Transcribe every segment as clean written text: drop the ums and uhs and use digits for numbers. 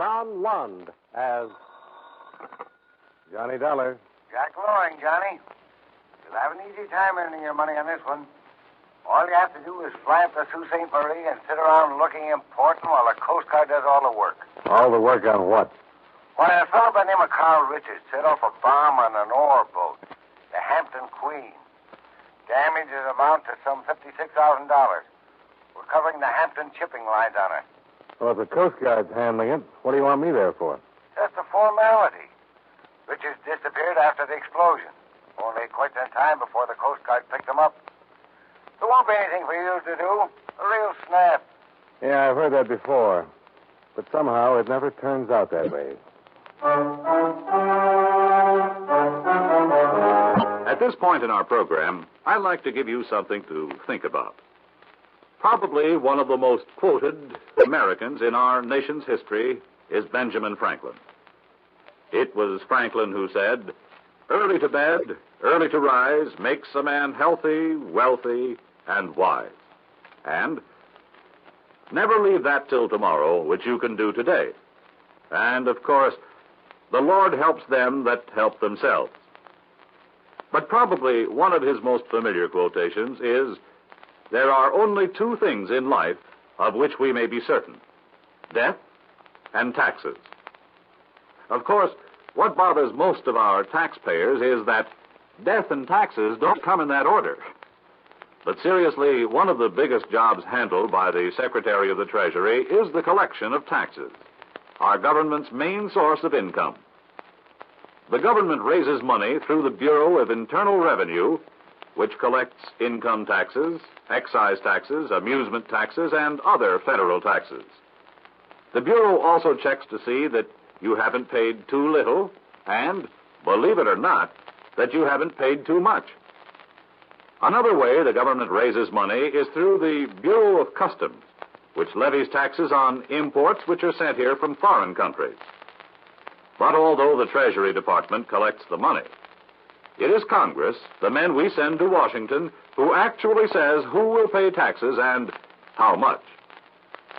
John Lund as Johnny Dollar. Jack Loring, Johnny. You'll have an easy time earning your money on this one. All you have to do is fly up to Sault Ste. Marie and sit around looking important while the Coast Guard does all the work. All the work on what? Why, a fellow by the name of Carl Richards set off a bomb on an ore boat, the Hampton Queen. Damages amount to some $56,000. We're covering the Hampton shipping lines on it. Well, if the Coast Guard's handling it, what do you want me there for? Just a formality. Richards disappeared after the explosion. Only quite some time before the Coast Guard picked him up. There won't be anything for you to do. A real snap. Yeah, I've heard that before. But somehow it never turns out that way. At this point in our program, I'd like to give you something to think about. Probably one of the most quoted Americans in our nation's history is Benjamin Franklin. It was Franklin who said, "Early to bed, early to rise makes a man healthy, wealthy, and wise." And never leave that till tomorrow, which you can do today. And, of course, the Lord helps them that help themselves. But probably one of his most familiar quotations is, "There are only two things in life of which we may be certain: death and taxes." Of course, what bothers most of our taxpayers is that death and taxes don't come in that order. But seriously, one of the biggest jobs handled by the Secretary of the Treasury is the collection of taxes, our government's main source of income. The government raises money through the Bureau of Internal Revenue, which collects income taxes, excise taxes, amusement taxes, and other federal taxes. The Bureau also checks to see that you haven't paid too little, and, believe it or not, that you haven't paid too much. Another way the government raises money is through the Bureau of Customs, which levies taxes on imports which are sent here from foreign countries. But although the Treasury Department collects the money, it is Congress, the men we send to Washington, who actually says who will pay taxes and how much.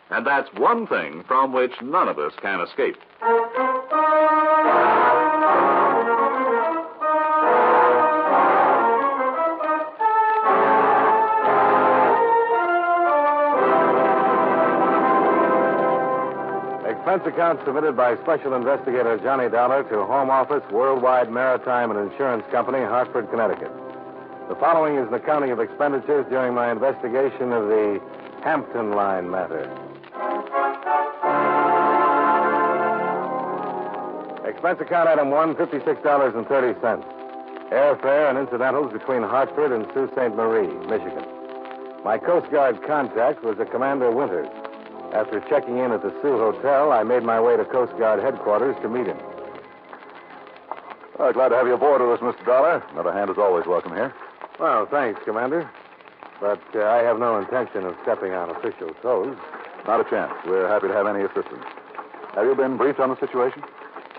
And that's one thing from which none of us can escape. Expense account submitted by Special Investigator Johnny Dollar to Home Office, Worldwide Maritime and Insurance Company, Hartford, Connecticut. The following is an accounting of expenditures during my investigation of the Hampton Line matter. Expense account item 1, $56.30. Airfare and incidentals between Hartford and Sault Ste. Marie, Michigan. My Coast Guard contact was a Commander Winters. After checking in at the Sioux Hotel, I made my way to Coast Guard headquarters to meet him. Well, glad to have you aboard with us, Mr. Dollar. Another hand is always welcome here. Well, thanks, Commander. But I have no intention of stepping on official toes. Not a chance. We're happy to have any assistance. Have you been briefed on the situation?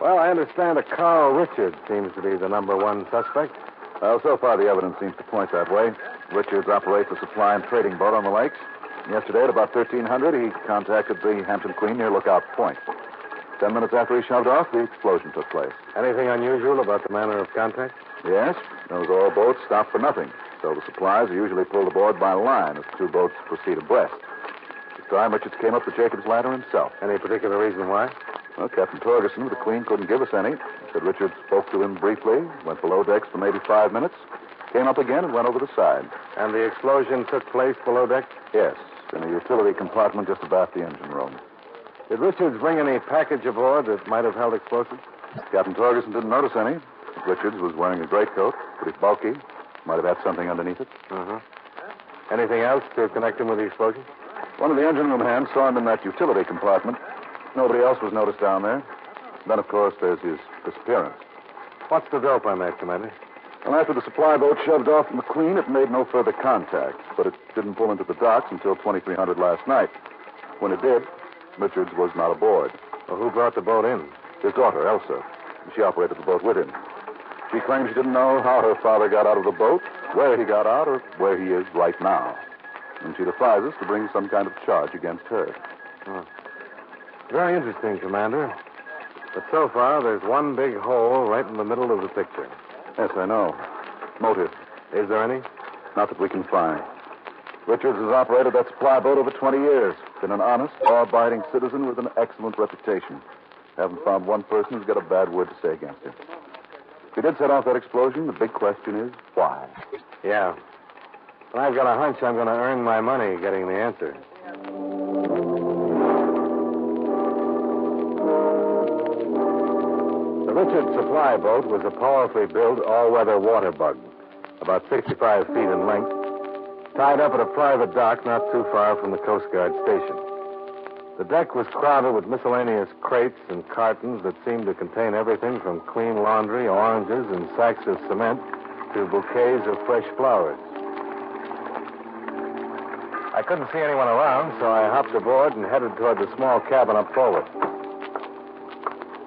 Well, I understand that Carl Richards seems to be the number one suspect. Well, so far the evidence seems to point that way. Richards operates a supply and trading boat on the lakes. Yesterday at about 1300, he contacted the Hampton Queen near Lookout Point. 10 minutes after he shoved off, the explosion took place. Anything unusual about the manner of contact? Yes. Those oil boats stop for nothing. So the supplies are usually pulled aboard by line as the two boats proceed abreast. This time, Richards came up the Jacob's Ladder himself. Any particular reason why? Well, Captain Torgerson of the Queen couldn't give us any. Said Richards spoke to him briefly, went below decks for maybe 5 minutes, came up again and went over the side. And the explosion took place below deck? Yes, in a utility compartment just abaft the engine room. Did Richards bring any package aboard that might have held explosives? Captain Torgerson didn't notice any. Richards was wearing a greatcoat, pretty bulky. Might have had something underneath it. Uh-huh. Anything else to connect him with the explosion? One of the engine room hands saw him in that utility compartment. Nobody else was noticed down there. Then, of course, there's his disappearance. What's the dope on that, Commander? Well, after the supply boat shoved off from the Queen, it made no further contact, but it didn't pull into the docks until 2300 last night. When it did, Richards was not aboard. Well, who brought the boat in? His daughter, Elsa. She operated the boat with him. She claims she didn't know how her father got out of the boat, where he got out, or where he is right now. And she defies us to bring some kind of charge against her. Oh. Very interesting, Commander. But so far, there's one big hole right in the middle of the picture. Yes, I know. Motive. Is there any? Not that we can find. Richards has operated that supply boat over 20 years. Been an honest, law-abiding citizen with an excellent reputation. Haven't found one person who's got a bad word to say against him. If he did set off that explosion, the big question is, why? Yeah. But I've got a hunch I'm going to earn my money getting the answer. The Richards supply boat was a powerfully built all-weather water bug, about 65 feet in length, tied up at a private dock not too far from the Coast Guard station. The deck was crowded with miscellaneous crates and cartons that seemed to contain everything from clean laundry, oranges, and sacks of cement to bouquets of fresh flowers. I couldn't see anyone around, so I hopped aboard and headed toward the small cabin up forward.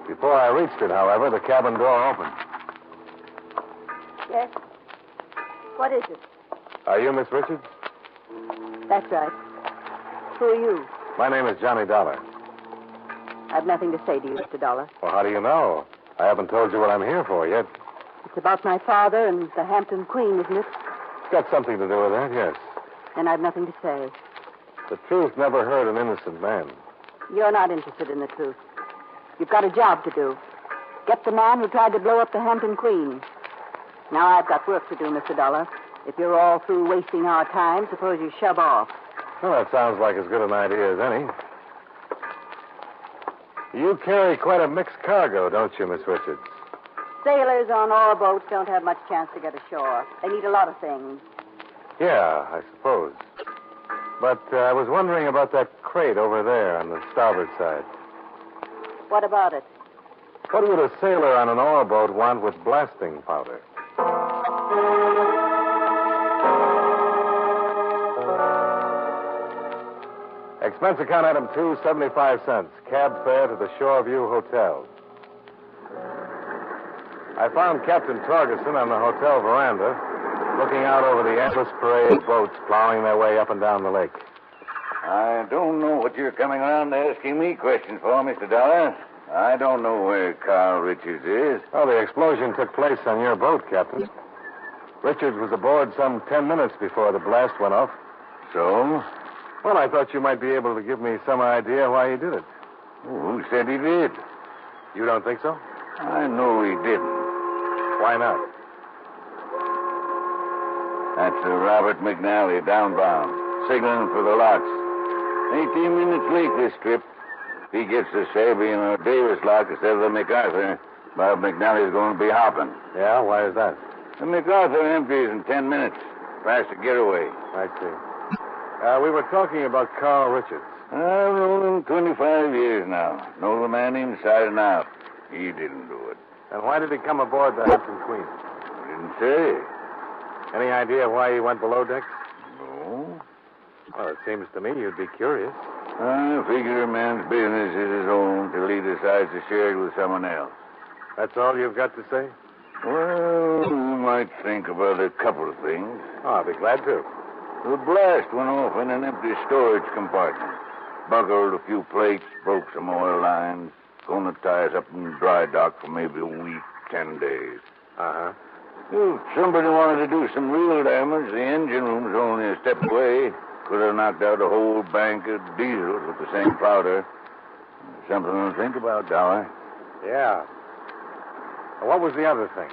Before I reached it, however, the cabin door opened. Yes? What is it? Are you Miss Richards? That's right. Who are you? My name is Johnny Dollar. I've nothing to say to you, Mr. Dollar. Well, how do you know? I haven't told you what I'm here for yet. It's about my father and the Hampton Queen, isn't it? It's got something to do with that, yes. Then I've nothing to say. The truth never hurt an innocent man. You're not interested in the truth. You've got a job to do. Get the man who tried to blow up the Hampton Queen. Now I've got work to do, Mr. Dollar. If you're all through wasting our time, suppose you shove off. Well, that sounds like as good an idea as any. You carry quite a mixed cargo, don't you, Miss Richards? Sailors on ore boats don't have much chance to get ashore. They need a lot of things. Yeah, I suppose. But I was wondering about that crate over there on the starboard side. What about it? What would a sailor on an ore boat want with blasting powder? Expense account item 2, 75 cents. Cab fare to the Shoreview Hotel. I found Captain Torgerson on the hotel veranda, looking out over the endless parade of boats plowing their way up and down the lake. I don't know what you're coming around asking me questions for, Mr. Dollar. I don't know where Carl Richards is. Oh, the explosion took place on your boat, Captain. Richards was aboard some 10 minutes before the blast went off. So? Well, I thought you might be able to give me some idea why he did it. Who said he did? You don't think so? I know he didn't. Why not? That's Robert McNally, downbound, signaling for the locks. 18 minutes late this trip. If he gets the Sabine or Davis lock instead of the MacArthur, Bob McNally's going to be hopping. Yeah, why is that? The MacArthur empties in 10 minutes. Faster getaway. I see. We were talking about Carl Richards. I've known him 25 years now. Know the man inside and out. He didn't do it. And why did he come aboard the Hampton Queen? Didn't say. Any idea why he went below decks? No. Well, it seems to me you'd be curious. I figure a man's business is his own till he decides to share it with someone else. That's all you've got to say? Well, you might think about a couple of things. Oh, I'll be glad to. The blast went off in an empty storage compartment. Buckled a few plates, broke some oil lines. Going to tie us up in dry dock for maybe a week, 10 days. Uh-huh. If somebody wanted to do some real damage, the engine room's only a step away. Could have knocked out a whole bank of diesel with the same powder. Something to think about, Dollar. Yeah. What was the other thing?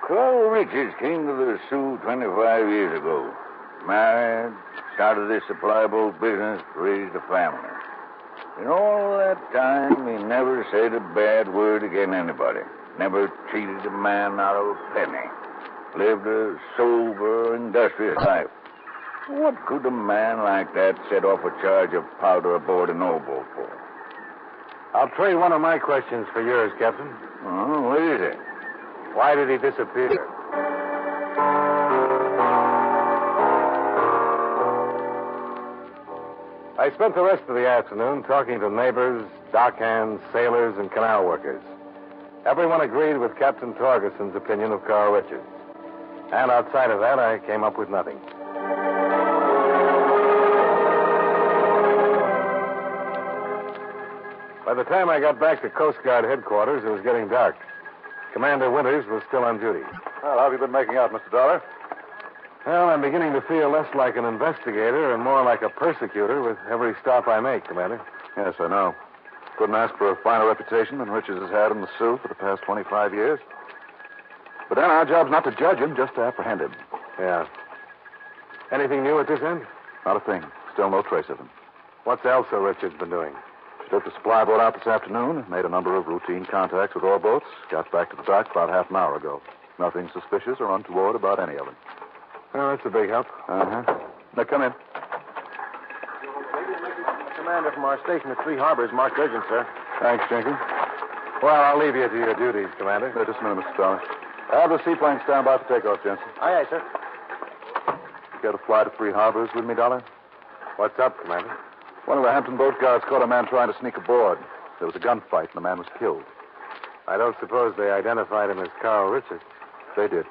Carl Richards came to the Sioux 25 years ago. Married, started this supply boat business, raised a family. In all that time, he never said a bad word against anybody. Never cheated a man out of a penny. Lived a sober, industrious life. What could a man like that set off a charge of powder aboard an old boat for? I'll trade one of my questions for yours, Captain. Oh, what is it? Why did he disappear? I spent the rest of the afternoon talking to neighbors, dock hands, sailors, and canal workers. Everyone agreed with Captain Torgerson's opinion of Carl Richards. And outside of that, I came up with nothing. By the time I got back to Coast Guard headquarters, it was getting dark. Commander Winters was still on duty. Well, how have you been making out, Mr. Dollar? Well, I'm beginning to feel less like an investigator and more like a persecutor with every stop I make, Commander. Yes, I know. Couldn't ask for a finer reputation than Richards has had in the Sioux for the past 25 years. But then our job's not to judge him, just to apprehend him. Yeah. Anything new at this end? Not a thing. Still no trace of him. What's Elsa Richards been doing? She took the supply boat out this afternoon, made a number of routine contacts with oil boats, got back to the dock about half an hour ago. Nothing suspicious or untoward about any of them. Well, that's a big help. Uh-huh. Now, come in. Commander from our station at Three Harbors marked urgent, sir. Thanks, Jenkins. Well, I'll leave you to your duties, Commander. Just a minute, Mr. Dollar. Have the seaplane stand by for takeoff, Jensen. Aye, aye, sir. You care to fly to Three Harbors with me, Dollar? What's up, Commander? One of the Hampton boat guards caught a man trying to sneak aboard. There was a gunfight, and the man was killed. I don't suppose they identified him as Carl Richards. They did.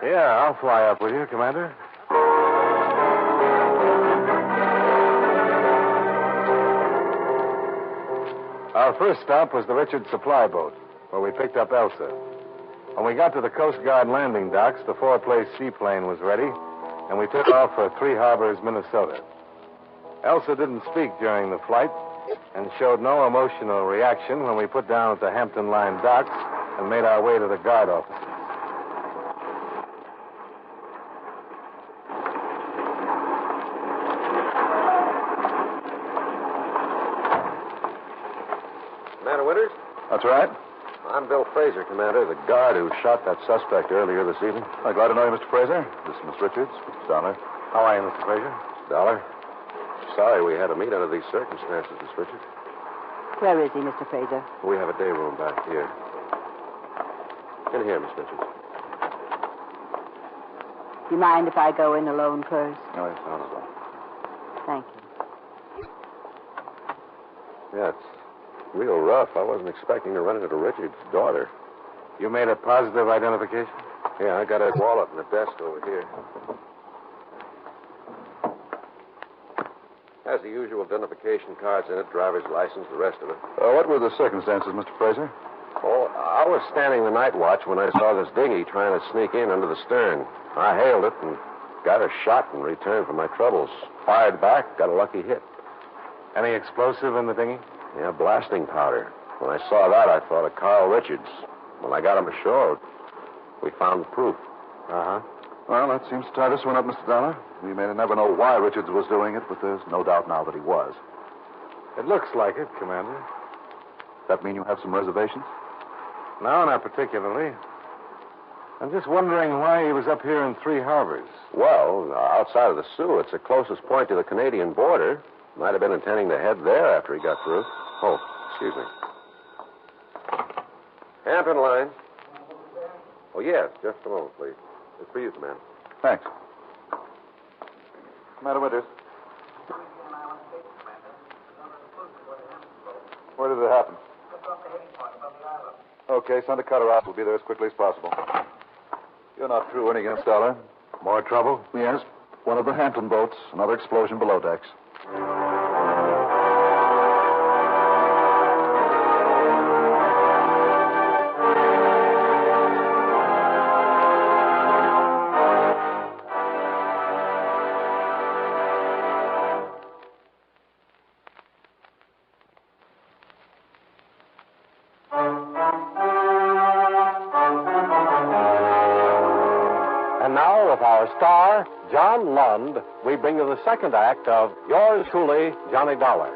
Yeah, I'll fly up with you, Commander. Our first stop was the Richards supply boat, where we picked up Elsa. When we got to the Coast Guard landing docks, the four-place seaplane was ready, and we took off for Three Harbors, Minnesota. Elsa didn't speak during the flight and showed no emotional reaction when we put down at the Hampton Line docks and made our way to the guard offices. Commander Winters? That's right. I'm Bill Fraser, Commander, the guard who shot that suspect earlier this evening. I'm glad to know you, Mr. Fraser. This is Miss Richards, Mr. Dollar. How are you, Mr. Fraser? Dollar. Sorry we had to meet under these circumstances, Miss Richards. Where is he, Mr. Fraser? We have a day room back here. In here, Miss Richards. Do you mind if I go in alone first? Oh, yes, not at all. Thank you. Yeah, it's real rough. I wasn't expecting to run into Richard's daughter. You made a positive identification? Yeah, I got her wallet in the desk over here. Has the usual identification cards in it, driver's license, the rest of it. What were the circumstances, Mr. Fraser? Oh, I was standing the night watch when I saw this dinghy trying to sneak in under the stern. I hailed it and got a shot in return for my troubles. Fired back, got a lucky hit. Any explosive in the dinghy? Yeah, blasting powder. When I saw that, I thought of Carl Richards. When I got him ashore, we found the proof. Uh-huh. Well, that seems to tie this one up, Mr. Dollar. We may never know why Richards was doing it, but there's no doubt now that he was. It looks like it, Commander. Does that mean you have some reservations? No, not particularly. I'm just wondering why he was up here in Three Harbors. Well, outside of the Sioux, it's the closest point to the Canadian border. Might have been intending to head there after he got through. Oh, excuse me. Hampton line. Oh, yes, just a moment, please. It's for you, Commander. Thanks. Commander Winters. Where did it happen? Okay, send a cutter out. We'll be there as quickly as possible. You're not through any against Dollar. More trouble? Yes. One of the Hampton boats. Another explosion below decks. And now, with our star, John Lund, we bring you the second act of Yours Truly, Johnny Dollar.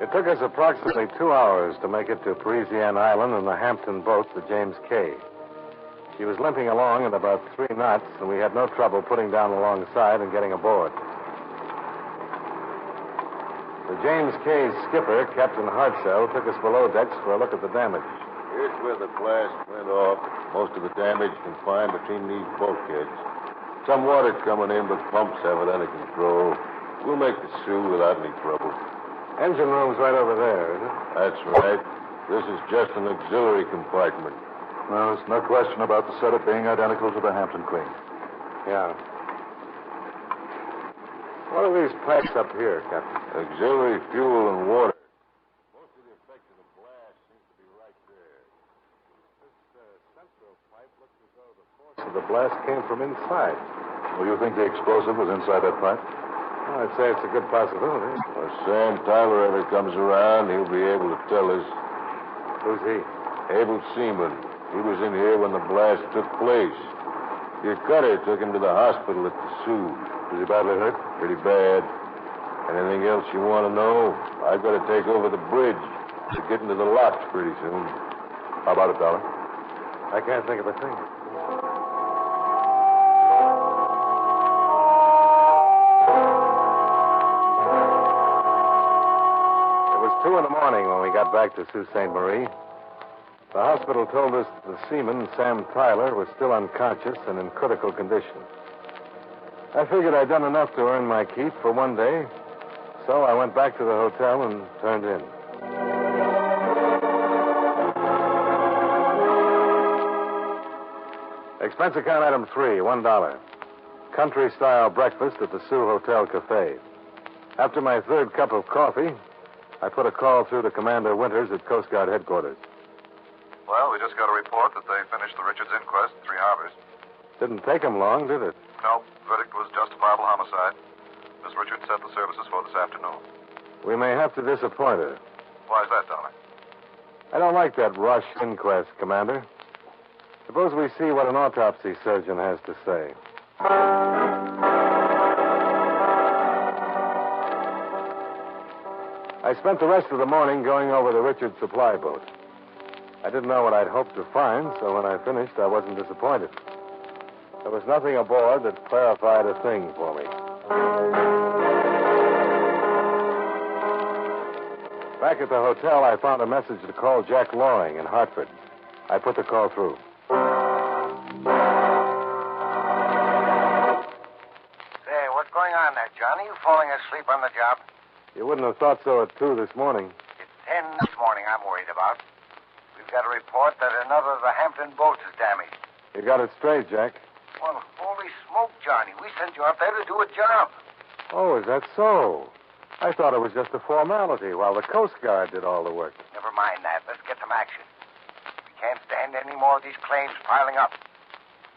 It took us approximately 2 hours to make it to Parisian Island in the Hampton boat, the James K. She was limping along at about 3 knots, and we had no trouble putting down alongside and getting aboard. The James K.'s skipper, Captain Hartzell, took us below decks for a look at the damage. Here's where the blast went off. Most of the damage confined between these bulkheads. Some water coming in, but pumps have it under control. We'll make the Sioux without any trouble. Engine room's right over there, isn't it? That's right. This is just an auxiliary compartment. No, there's no question about the setup being identical to the Hampton Queen. Yeah. What are these pipes up here, Captain? Auxiliary fuel and water. Most of the effect of the blast seems to be right there. This central pipe looks as though the force of the blast came from inside. Well, you think the explosive was inside that pipe? Well, I'd say it's a good possibility. If Sam Tyler ever comes around, he'll be able to tell us. Who's he? Abel Seaman. He was in here when the blast took place. Your cutter took him to the hospital at the Sioux. Is he badly hurt? Pretty bad. Anything else you want to know? I've got to take over the bridge. To get into the locks pretty soon. How about it, Dollar? I can't think of a thing. It was 2 in the morning when we got back to Sault Ste. Marie. The hospital told us the seaman, Sam Tyler, was still unconscious and in critical condition. I figured I'd done enough to earn my keep for one day, so I went back to the hotel and turned in. Expense account item 3, $1. Country-style breakfast at the Sioux Hotel Cafe. After my third cup of coffee, I put a call through to Commander Winters at Coast Guard headquarters. Well, we just got a report that they finished the Richards inquest at Three Harbors. Didn't take them long, did it? No, verdict was justifiable homicide. Miss Richards set the services for this afternoon. We may have to disappoint her. Why is that, Dollar? I don't like that rush inquest, Commander. Suppose we see what an autopsy surgeon has to say. I spent the rest of the morning going over the Richards supply boat. I didn't know what I'd hoped to find, so when I finished, I wasn't disappointed. There was nothing aboard that clarified a thing for me. Back at the hotel, I found a message to call Jack Loring in Hartford. I put the call through. Say, what's going on there, Johnny? You falling asleep on the job? You wouldn't have thought so at 2 this morning. It's 10 this morning I'm worried about. We've got a report that another of the Hampton boats is damaged. You got it straight, Jack. Well, holy smoke, Johnny. We sent you out there to do a job. Oh, is that so? I thought it was just a formality while the Coast Guard did all the work. Never mind that. Let's get some action. We can't stand any more of these claims piling up.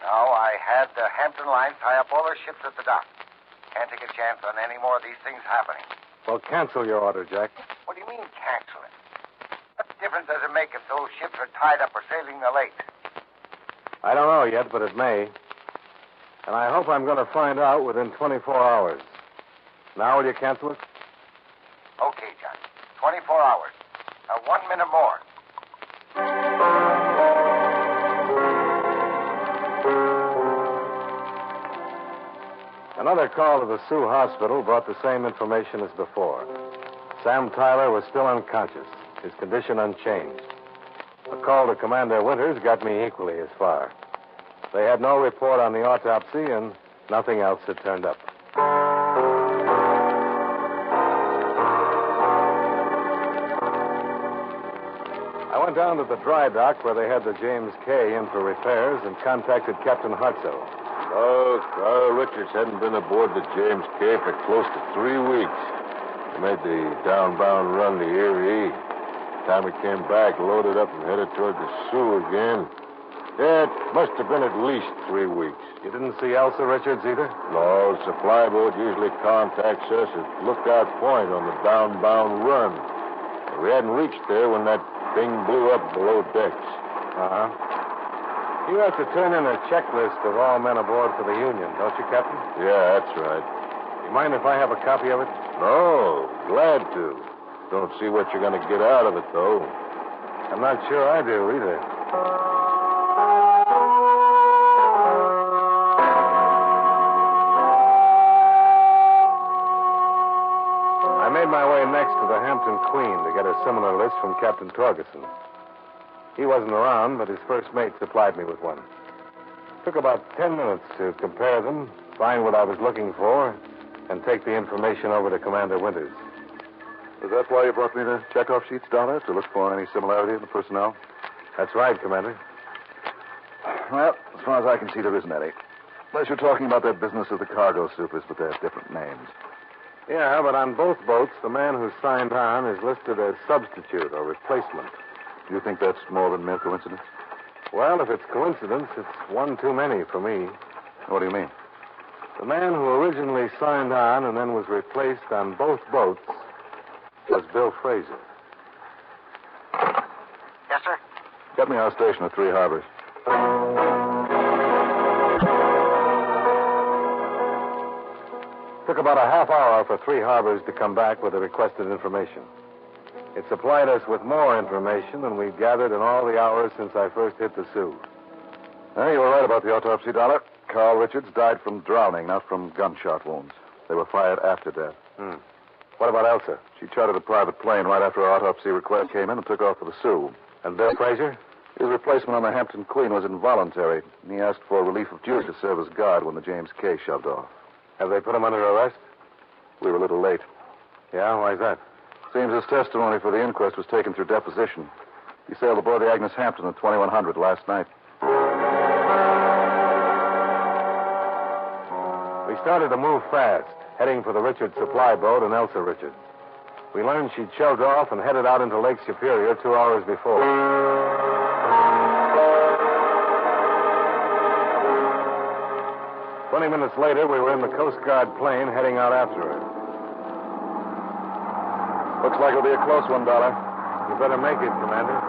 Now, I had the Hampton line tie up all their ships at the dock. Can't take a chance on any more of these things happening. Well, cancel your order, Jack. What do you mean, cancel it? What difference does it make if those ships are tied up or sailing the lake? I don't know yet, but it may. And I hope I'm going to find out within 24 hours. Now, will you cancel it? Okay, John. 24 hours. Now, 1 minute more. Another call to the Sioux Hospital brought the same information as before. Sam Tyler was still unconscious, his condition unchanged. A call to Commander Winters got me equally as far. They had no report on the autopsy, and nothing else had turned up. I went down to the dry dock where they had the James K. in for repairs and contacted Captain Hartzell. Oh, Carl Richards hadn't been aboard the James K. for close to 3 weeks. He made the downbound run to Erie. Time he came back, loaded up and headed toward the Sioux again. Yeah, it must have been at least 3 weeks. You didn't see Elsa Richards either? No, the supply boat usually contacts us at Lookout Point on the downbound run. We hadn't reached there when that thing blew up below decks. Uh-huh. You have to turn in a checklist of all men aboard for the Union, don't you, Captain? Yeah, that's right. You mind if I have a copy of it? No, glad to. Don't see what you're going to get out of it, though. I'm not sure I do, either. I made my way next to the Hampton Queen to get a similar list from Captain Torgeson. He wasn't around, but his first mate supplied me with one. Took about 10 minutes to compare them, find what I was looking for, and take the information over to Commander Winters. Is that why you brought me the checkoff sheets, Dollar? To look for any similarity in the personnel? That's right, Commander. Well, as far as I can see, there isn't any. Unless you're talking about that business of the cargo supers, but they have different names. Yeah, but on both boats, the man who signed on is listed as substitute or replacement. Do you think that's more than mere coincidence? Well, if it's coincidence, it's one too many for me. What do you mean? The man who originally signed on and then was replaced on both boats was Bill Fraser. Yes, sir? Get me our station at Three Harbors. Took about a half hour for Three Harbors to come back with the requested information. It supplied us with more information than we'd gathered in all the hours since I first hit the Sioux. Well, you were right about the autopsy, Dollar. Carl Richards died from drowning, not from gunshot wounds. They were fired after death. What about Elsa? She chartered a private plane right after our autopsy request came in and took off for the Sioux. And Bill Fraser? His replacement on the Hampton Queen was involuntary. He asked for relief of duty to serve as guard when the James K. shoved off. Have they put him under arrest? We were a little late. Yeah, why's that? Seems his testimony for the inquest was taken through deposition. He sailed aboard the Agnes Hampton at 2100 last night. We started to move fast, heading for the Richards supply boat and Elsa Richards. We learned she'd shoved off and headed out into Lake Superior 2 hours before. 20 minutes later, we were in the Coast Guard plane heading out after her. Looks like it'll be a close one, Dollar. You better make it, Commander.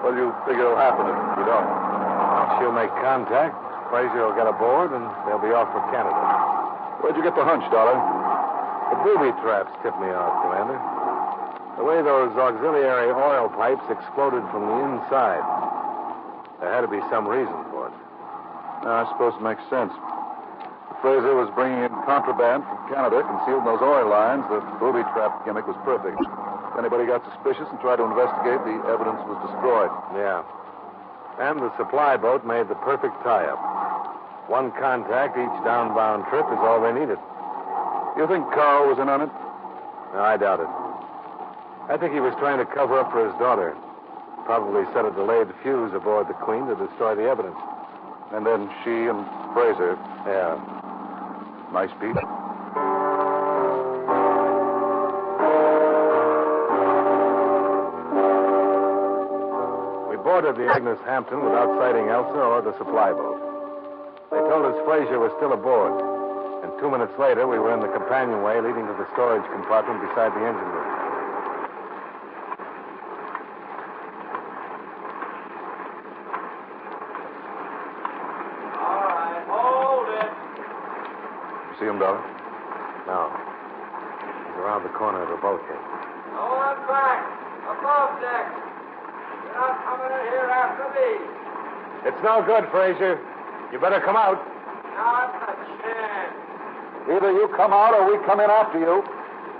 What do you figure will happen if you don't? She'll make contact, Fraser will get aboard, and they'll be off for Canada. Where'd you get the hunch, Dollar? The booby traps tipped me off, Commander. The way those auxiliary oil pipes exploded from the inside. There had to be some reason for it. I suppose it makes sense. Fraser was bringing in contraband from Canada, concealed in those oil lines. The booby trap gimmick was perfect. If anybody got suspicious and tried to investigate, the evidence was destroyed. Yeah. And the supply boat made the perfect tie-up. One contact each downbound trip is all they needed. You think Carl was in on it? No, I doubt it. I think he was trying to cover up for his daughter. Probably set a delayed fuse aboard the Queen to destroy the evidence. And then she and Fraser. Yeah. Nice beat. We boarded the Agnes Hampton without sighting Elsa or the supply boat. They told us Fraser was still aboard. And 2 minutes later, we were in the companionway leading to the storage compartment beside the engine room. All right, hold it. See him, Dollar? No. He's around the corner of the boat here. No one back. Above deck. You're not coming in here after me. It's no good, Fraser. You better come out. Not a chance. Either you come out or we come in after you.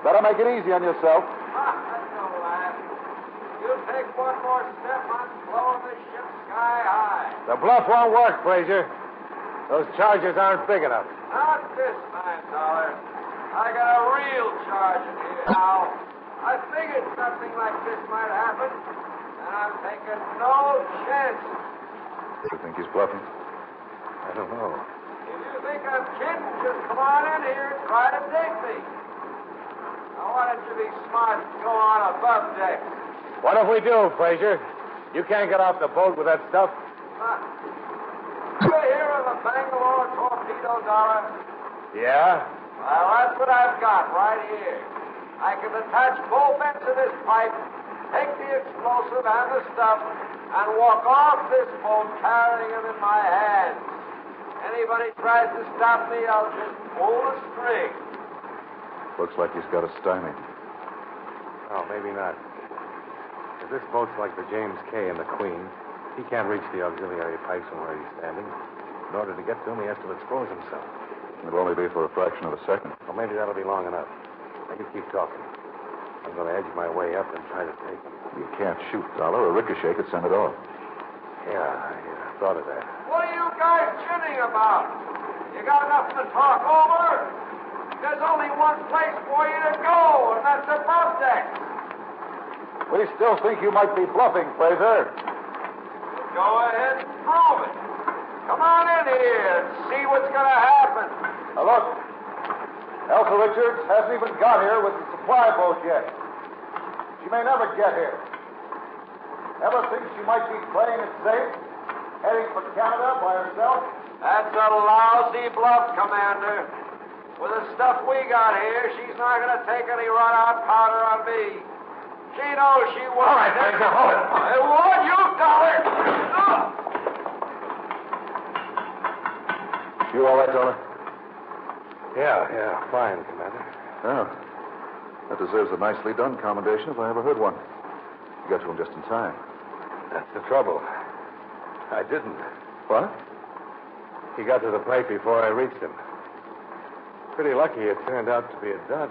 Better make it easy on yourself. That's no laugh. You take one more step, I'm blowing the ship sky high. The bluff won't work, Fraser. Those charges aren't big enough. Not this time, Dollar. I got a real charge in here now. I figured something like this might happen, and I'm taking no chances. You think he's bluffing? I don't know. If you think I'm kidding, just come on in here and try to dig me. Now, why don't you be smart and go on above deck? What if we do, Fraser? You can't get off the boat with that stuff. You hear of the Bangalore torpedo, Dollar? Yeah? Well, that's what I've got right here. I can attach both ends of this pipe, take the explosive and the stuff, and walk off this boat carrying them in my hands. Anybody tries to stop me, I'll just pull the string. Looks like he's got a stymie. Oh, maybe not. If this boat's like the James K. and the Queen, he can't reach the auxiliary pipes from where he's standing. In order to get to him, he has to expose himself. It'll only be for a fraction of a second. Well, maybe that'll be long enough. Now, you keep talking. I'm going to edge my way up and try to take him. You can't shoot, Dollar. A ricochet could send it off. Yeah, I thought of that. What are you guys chinning about? You got nothing to talk over? There's only one place for you to go, and that's above deck. We still think you might be bluffing, Fraser. Go ahead and prove it. Come on in here and see what's going to happen. Now, look. Elsa Richards hasn't even got here with the supply boat yet. She may never get here. Ever think she might be playing it safe, heading for Canada by herself? That's a lousy bluff, Commander. With the stuff we got here, she's not going to take any run-out powder on me. She knows she won't. All right, Fraser, hold it. I warn you, Dollar. You all right, Dollar? Yeah, fine, Commander. Oh. That deserves a nicely done commendation if I ever heard one. You got to him just in time. That's the trouble. I didn't. What? He got to the plate before I reached him. Pretty lucky it turned out to be a dud.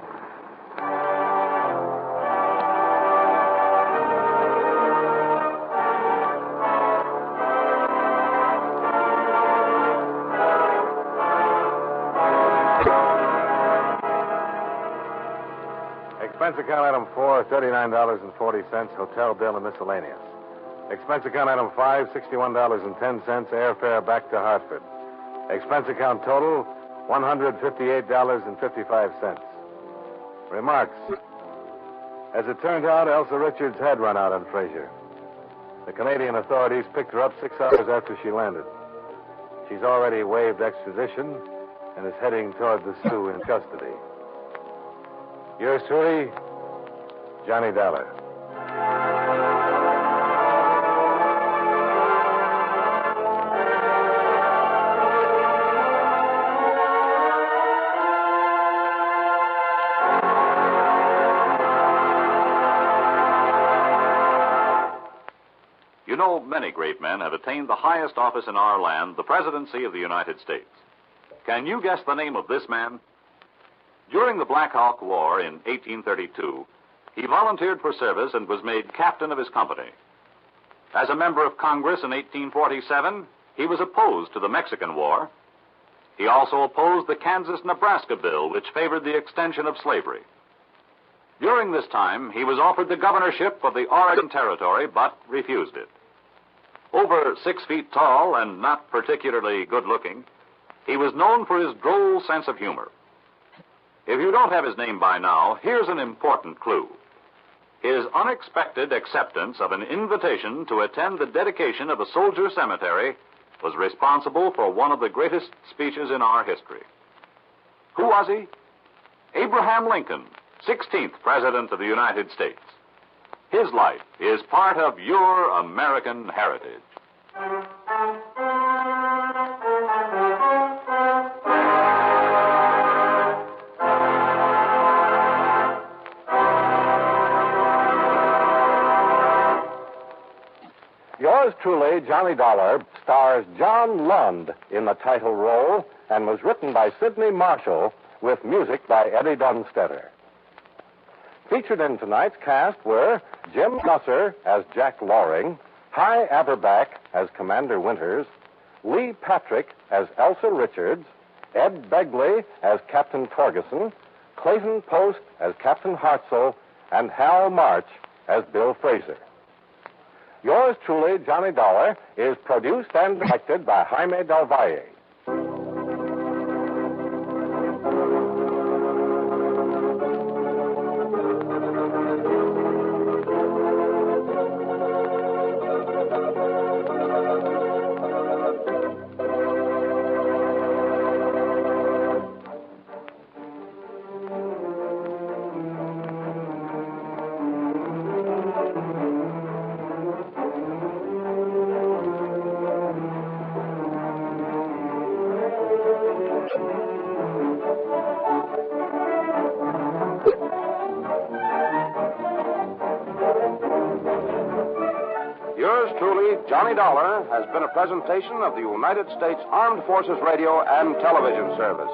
Expense account item 4, $39.40, hotel bill and miscellaneous. Expense account item 5, $61.10, airfare back to Hartford. Expense account total, $158.55. Remarks. As it turned out, Elsa Richards had run out on Fraser. The Canadian authorities picked her up 6 hours after she landed. She's already waived extradition and is heading toward the Sioux in custody. Yours truly, Johnny Dollar. You know, many great men have attained the highest office in our land, the presidency of the United States. Can you guess the name of this man? During the Black Hawk War in 1832, he volunteered for service and was made captain of his company. As a member of Congress in 1847, he was opposed to the Mexican War. He also opposed the Kansas-Nebraska bill, which favored the extension of slavery. During this time, he was offered the governorship of the Oregon Territory, but refused it. Over 6 feet tall and not particularly good-looking, he was known for his droll sense of humor. If you don't have his name by now, here's an important clue. His unexpected acceptance of an invitation to attend the dedication of a soldier cemetery was responsible for one of the greatest speeches in our history. Who was he? Abraham Lincoln, 16th President of the United States. His life is part of your American heritage. Yours truly, Johnny Dollar, stars John Lund in the title role and was written by Sidney Marshall with music by Eddie Dunstetter. Featured in tonight's cast were Jim Nusser as Jack Loring, Hy Averback as Commander Winters, Lee Patrick as Elsa Richards, Ed Begley as Captain Torgeson, Clayton Post as Captain Hartzell, and Hal March as Bill Fraser. Yours truly, Johnny Dollar, is produced and directed by Jaime Del Valle. Yours truly, Johnny Dollar, has been a presentation of the United States Armed Forces Radio and Television Service.